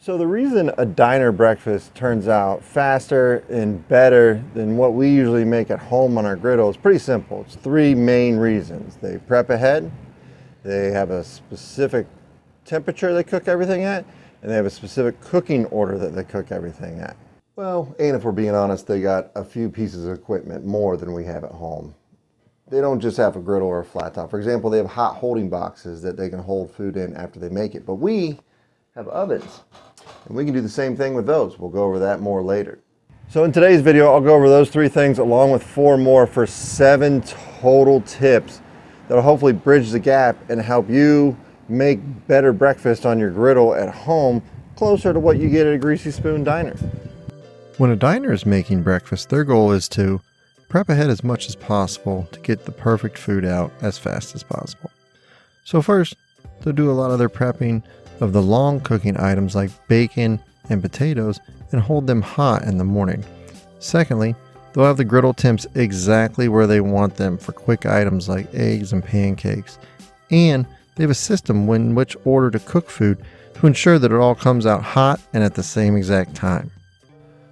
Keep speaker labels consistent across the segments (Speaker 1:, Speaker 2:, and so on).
Speaker 1: So the reason a diner breakfast turns out faster and better than what we usually make at home on our griddle is pretty simple. It's three main reasons. They prep ahead, they have a specific temperature they cook everything at, and they have a specific cooking order that they cook everything at. Well, and if we're being honest, they got a few pieces of equipment more than we have at home. They don't just have a griddle or a flat top. For example, they have hot holding boxes that they can hold food in after they make it, but we have ovens. And we can do the same thing with those. We'll go over that more later. So in today's video, I'll go over those three things along with 4 more for 7 total tips that'll hopefully bridge the gap and help you make better breakfast on your griddle at home closer to what you get at a Greasy Spoon diner.
Speaker 2: When a diner is making breakfast, their goal is to prep ahead as much as possible to get the perfect food out as fast as possible. So first, they'll do a lot of their prepping of the long cooking items like bacon and potatoes and hold them hot in the morning. Secondly, they'll have the griddle temps exactly where they want them for quick items like eggs and pancakes. And they have a system in which order to cook food to ensure that it all comes out hot and at the same exact time.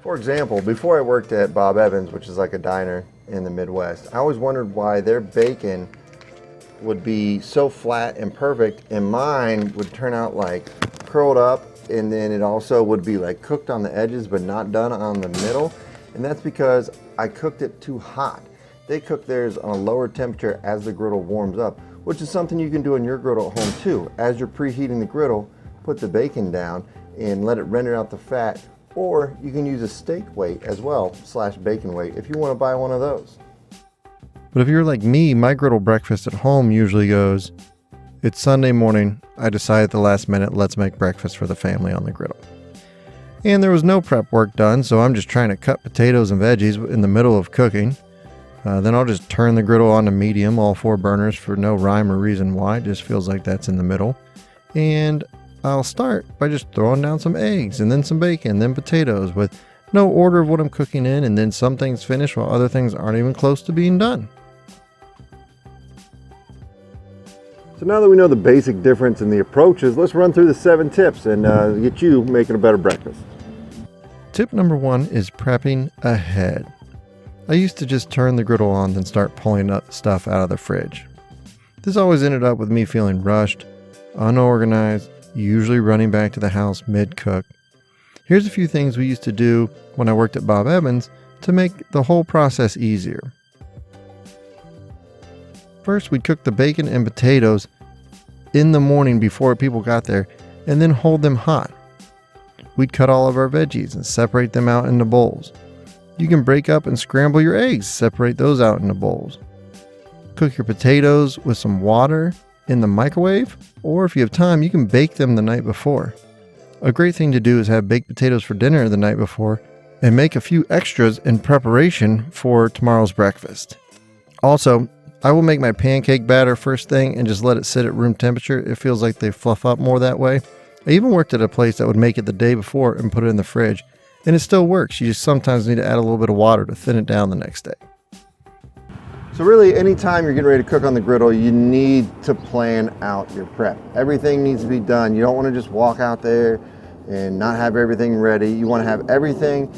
Speaker 1: For example, before I worked at Bob Evans, which is like a diner in the Midwest, I always wondered why their bacon would be so flat and perfect and mine would turn out like curled up, and then it also would be like cooked on the edges but not done on the middle. And that's because I cooked it too hot. They cook theirs on a lower temperature as the griddle warms up, which is something you can do in your griddle at home too. As you're preheating the griddle, put the bacon down and let it render out the fat, or you can use a steak weight as well, / bacon weight, if you want to buy one of those.
Speaker 2: But if you're like me, my griddle breakfast at home usually goes, it's Sunday morning, I decide at the last minute, let's make breakfast for the family on the griddle. And there was no prep work done, so I'm just trying to cut potatoes and veggies in the middle of cooking. Then I'll just turn the griddle on to medium, all 4 burners for no rhyme or reason why, it just feels like that's in the middle. And I'll start by just throwing down some eggs, and then some bacon, then potatoes, with no order of what I'm cooking in, and then some things finish while other things aren't even close to being done.
Speaker 1: So now that we know the basic difference in the approaches, let's run through the 7 tips and get you making a better breakfast.
Speaker 2: Tip number 1 is prepping ahead. I used to just turn the griddle on and start pulling up stuff out of the fridge. This always ended up with me feeling rushed, unorganized, usually running back to the house mid-cook. Here's a few things we used to do when I worked at Bob Evans to make the whole process easier. First, we'd cook the bacon and potatoes in the morning before people got there, and then hold them hot. We'd cut all of our veggies and separate them out into bowls. You can break up and scramble your eggs, separate those out into bowls. Cook your potatoes with some water in the microwave, or if you have time, you can bake them the night before. A great thing to do is have baked potatoes for dinner the night before and make a few extras in preparation for tomorrow's breakfast. Also, I will make my pancake batter first thing and just let it sit at room temperature. It feels like they fluff up more that way. I even worked at a place that would make it the day before and put it in the fridge, and it still works. You just sometimes need to add a little bit of water to thin it down the next day.
Speaker 1: So really, anytime you're getting ready to cook on the griddle, you need to plan out your prep. Everything needs to be done. You don't want to just walk out there and not have everything ready. You want to have everything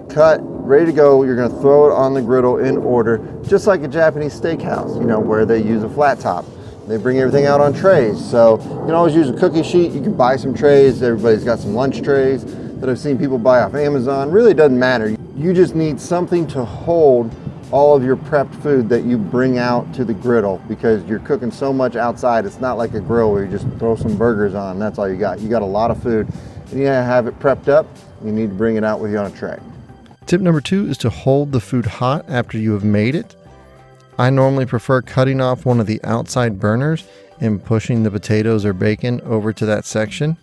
Speaker 1: cut, ready to go. You're going to throw it on the griddle in order, just like a Japanese steakhouse, where they use a flat top. They bring everything out on trays. So you can always use a cookie sheet. You can buy some trays. Everybody's got some lunch trays that I've seen people buy off Amazon. Really doesn't matter. You just need something to hold all of your prepped food that you bring out to the griddle, because you're cooking so much outside. It's not like a grill where you just throw some burgers on and that's all you got. You got a lot of food and you have it prepped up. You need to bring it out with you on a tray.
Speaker 2: Tip number 2 is to hold the food hot after you have made it. I normally prefer cutting off one of the outside burners and pushing the potatoes or bacon over to that section.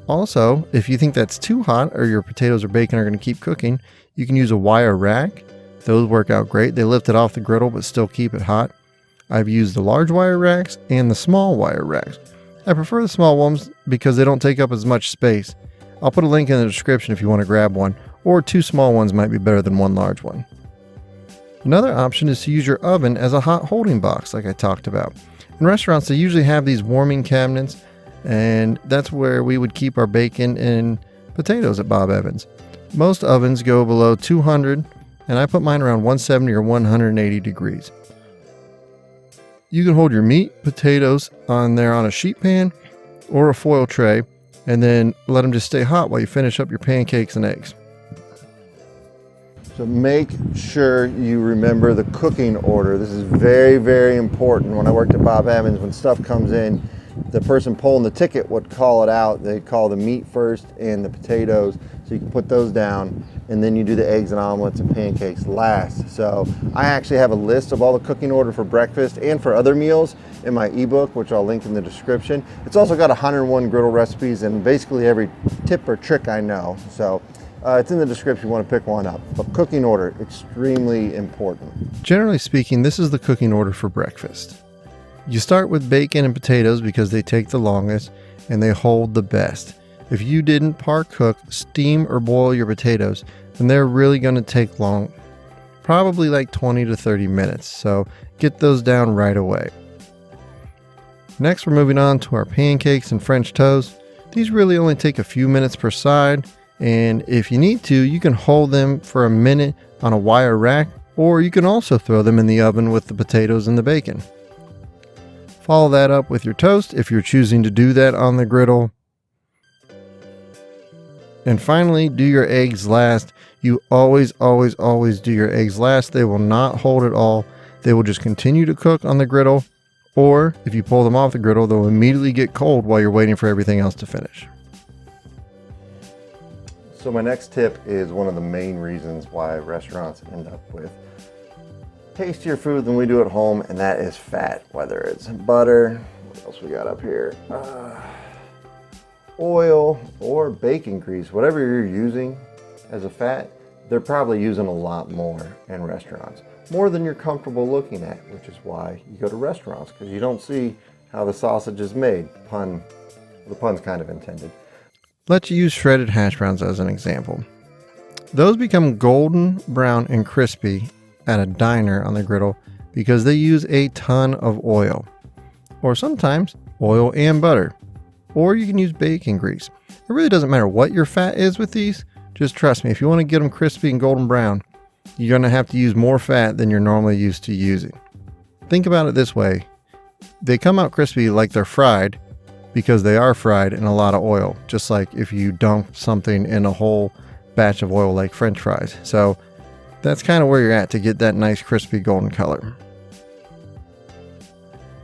Speaker 2: Also, if you think that's too hot or your potatoes or bacon are going to keep cooking, you can use a wire rack. Those work out great. They lift it off the griddle but still keep it hot. I've used the large wire racks and the small wire racks. I prefer the small ones because they don't take up as much space. I'll put a link in the description if you want to grab one, or 2 small ones might be better than 1 large one. Another option is to use your oven as a hot holding box like I talked about. In restaurants, they usually have these warming cabinets And that's where we would keep our bacon and potatoes at Bob Evans. Most ovens go below 200, and I put mine around 170 or 180 degrees. You can hold your meat, potatoes on there on a sheet pan or a foil tray, and then let them just stay hot while you finish up your pancakes and eggs.
Speaker 1: So make sure you remember the cooking order. This is very, very important. When I worked at Bob Evans, when stuff comes in, the person pulling the ticket would call it out. They call the meat first and the potatoes, so you can put those down, and then you do the eggs and omelets and pancakes last. So I actually have a list of all the cooking order for breakfast and for other meals in my ebook, which I'll link in the description. It's also got 101 griddle recipes and basically every tip or trick I know. So it's in the description if you want to pick one up. But cooking order, extremely important.
Speaker 2: Generally speaking, this is the cooking order for breakfast. You start with bacon and potatoes because they take the longest and they hold the best. If you didn't par cook, steam, or boil your potatoes, then they're really going to take long, probably like 20 to 30 minutes. So get those down right away. Next, we're moving on to our pancakes and French toast. These really only take a few minutes per side, and if you need to, you can hold them for a minute on a wire rack, or you can also throw them in the oven with the potatoes and the bacon. Follow that up with your toast if you're choosing to do that on the griddle. And finally, do your eggs last. You always do your eggs last. They will not hold at all. They will just continue to cook on the griddle, or if you pull them off the griddle, they'll immediately get cold while you're waiting for everything else to finish.
Speaker 1: So my next tip is one of the main reasons why restaurants end up with tastier food than we do at home, and that is fat. Whether it's butter, what else we got up here, oil, or bacon grease, whatever you're using as a fat, they're probably using a lot more in restaurants, more than you're comfortable looking at, which is why you go to restaurants, because you don't see how the sausage is made. The pun's kind of intended.
Speaker 2: Let's use shredded hash browns as an example. Those become golden brown and crispy at a diner on the griddle because they use a ton of oil, or sometimes oil and butter, or you can use bacon grease. It really doesn't matter what your fat is with these. Just trust me, if you want to get them crispy and golden brown, you're going to have to use more fat than you're normally used to using. Think about it this way. They come out crispy like they're fried because they are fried in a lot of oil, just like if you dump something in a whole batch of oil like French fries. So that's kind of where you're at to get that nice crispy golden color.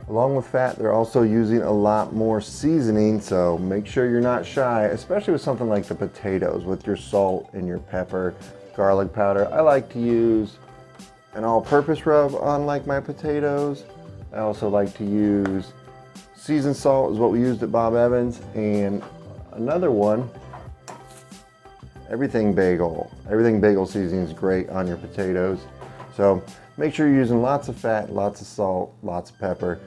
Speaker 1: Along with fat, they're also using a lot more seasoning, so make sure you're not shy, especially with something like the potatoes, with your salt and your pepper, garlic powder. I like to use an all-purpose rub on like my potatoes. I also like to use seasoned salt, is what we used at Bob Evans, and another one, everything bagel. Everything bagel seasoning is great on your potatoes. So make sure you're using lots of fat, lots of salt, lots of pepper,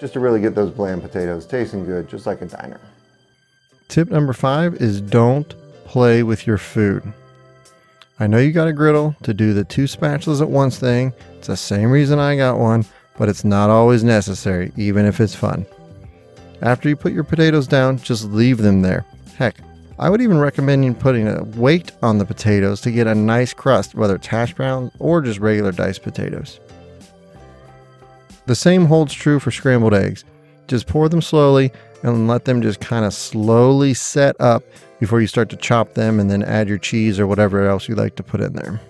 Speaker 1: just to really get those bland potatoes tasting good, just like a diner.
Speaker 2: Tip number 5 is don't play with your food. I know you got a griddle to do the 2 spatulas at once thing. It's the same reason I got one, but it's not always necessary, even if it's fun. After you put your potatoes down, just leave them there. Heck, I would even recommend you putting a weight on the potatoes to get a nice crust, whether it's hash browns or just regular diced potatoes. The same holds true for scrambled eggs. Just pour them slowly and let them just kind of slowly set up before you start to chop them and then add your cheese or whatever else you like to put in there.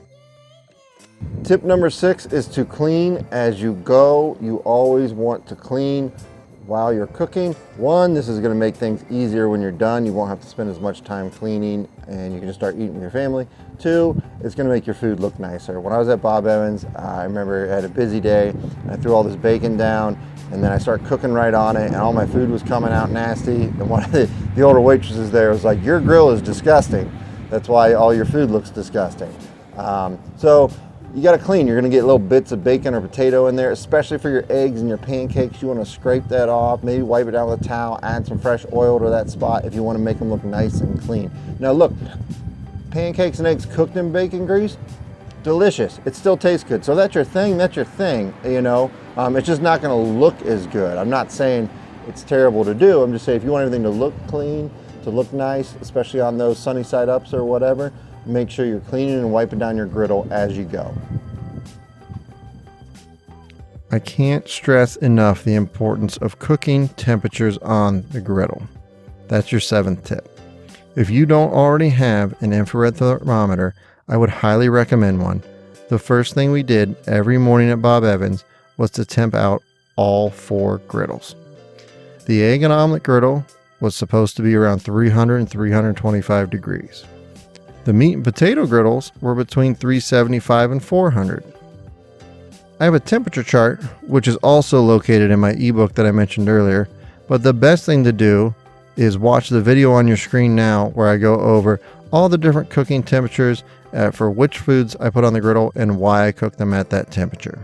Speaker 1: Tip number 6 is to clean as you go. You always want to clean while you're cooking. 1, this is going to make things easier when you're done. You won't have to spend as much time cleaning and you can just start eating with your family. 2, it's going to make your food look nicer. When I was at Bob Evans, I remember I had a busy day. I threw all this bacon down and then I started cooking right on it and all my food was coming out nasty. And one of the older waitresses there was like, "Your grill is disgusting. That's why all your food looks disgusting." So you got to clean. You're going to get little bits of bacon or potato in there, especially for your eggs and your pancakes. You want to scrape that off, maybe wipe it down with a towel, add some fresh oil to that spot if you want to make them look nice and clean. Now look, pancakes and eggs cooked in bacon grease, delicious. It still tastes good. So that's your thing, you know. It's just not going to look as good. I'm not saying it's terrible to do. I'm just saying if you want everything to look clean, to look nice, especially on those sunny side ups or whatever, make sure you're cleaning and wiping down your griddle as you go.
Speaker 2: I can't stress enough the importance of cooking temperatures on the griddle. That's your 7th tip. If you don't already have an infrared thermometer, I would highly recommend one. The first thing we did every morning at Bob Evans was to temp out all 4 griddles. The egg and omelet griddle was supposed to be around 300 and 325 degrees. The meat and potato griddles were between 375 and 400. I have a temperature chart, which is also located in my ebook that I mentioned earlier, but the best thing to do is watch the video on your screen now where I go over all the different cooking temperatures for which foods I put on the griddle and why I cook them at that temperature.